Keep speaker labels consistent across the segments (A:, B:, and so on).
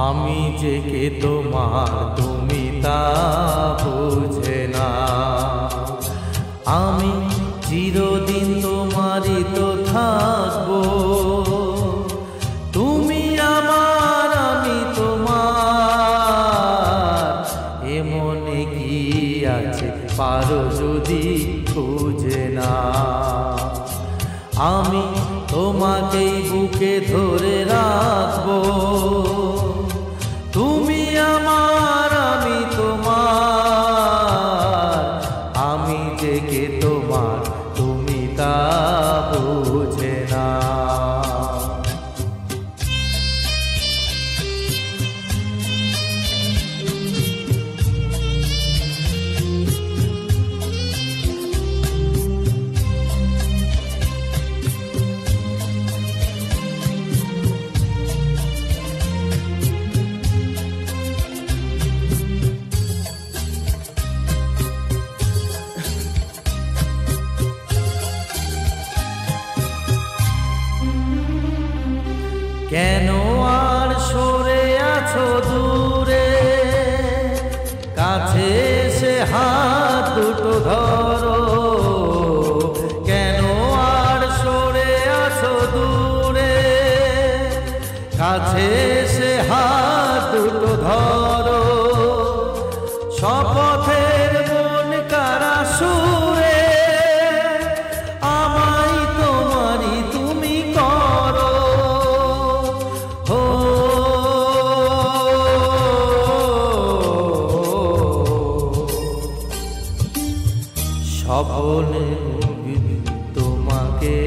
A: আমি যে কে তোমার তুমি তা বুঝে না। আমি চিরদিন তোমারই তো থাকবো। তুমি আমার আমি তোমার, এমনে কি আছে পারো যদি বুঝে না। আমি তোমাকেই বুকে ধরে রাখবো। তুমি আমার আমি তোমার, আমি যে কে তোমার তুমি তা বুঝে না। কেন আর সরে আছো দূরে, কাছে এসে হাত দুটো ধরো। কেন আর সরে আছো দূরে, কাছে এসে হাত দুটো ধরো। শপথের মন কারা সুরে আমায় তোমারই তুমি করো। স্বপ্নে তোমাকে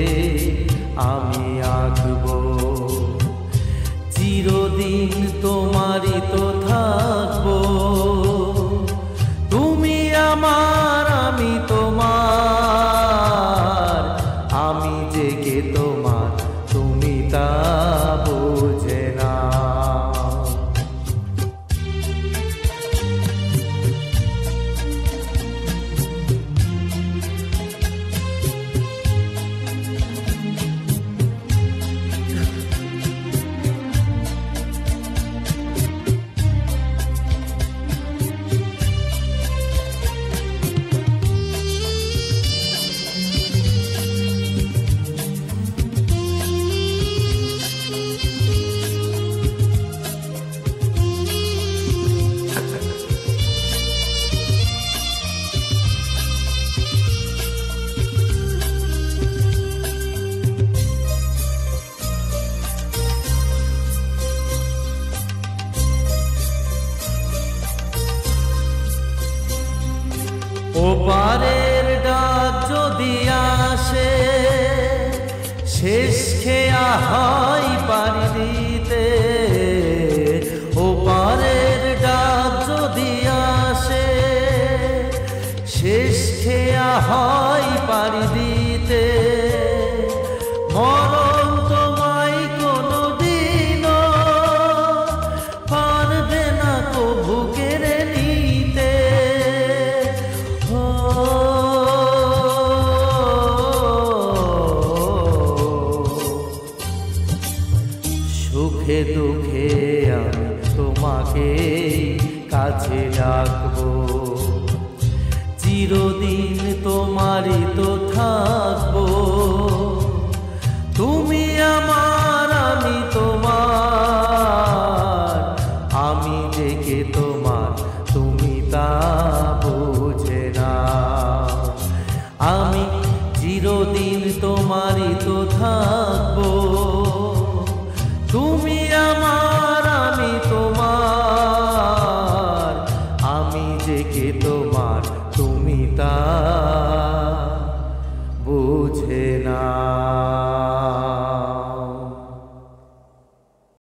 A: আমি আঁকবো, চিরদিন তোমারই তো থাকবো। তুমি আমার আমি তোমার, আমি যে কে তোমার তুমি তা বুঝে না। ওপারের ডাক যদি আসে, শেষ খেয়া হয় পাড়ি দিতে। ওপারের ডাক যদি আসে, শেষ খেয়া হয় পাড়ি দিতে। মরণ তোমায় কোনো দিনও পারবে না কভু কেড়ে নিতে। সুখে দুঃখে আমি তোমাকে কাছে ডাকবো, চিরদিন তোমারই তো থাকবো। তুমি আমার আমি তোমার, আমি যে কে তোমার তুমি তা বুঝে না। আমি চিরদিন তোমারই তো থাকবো।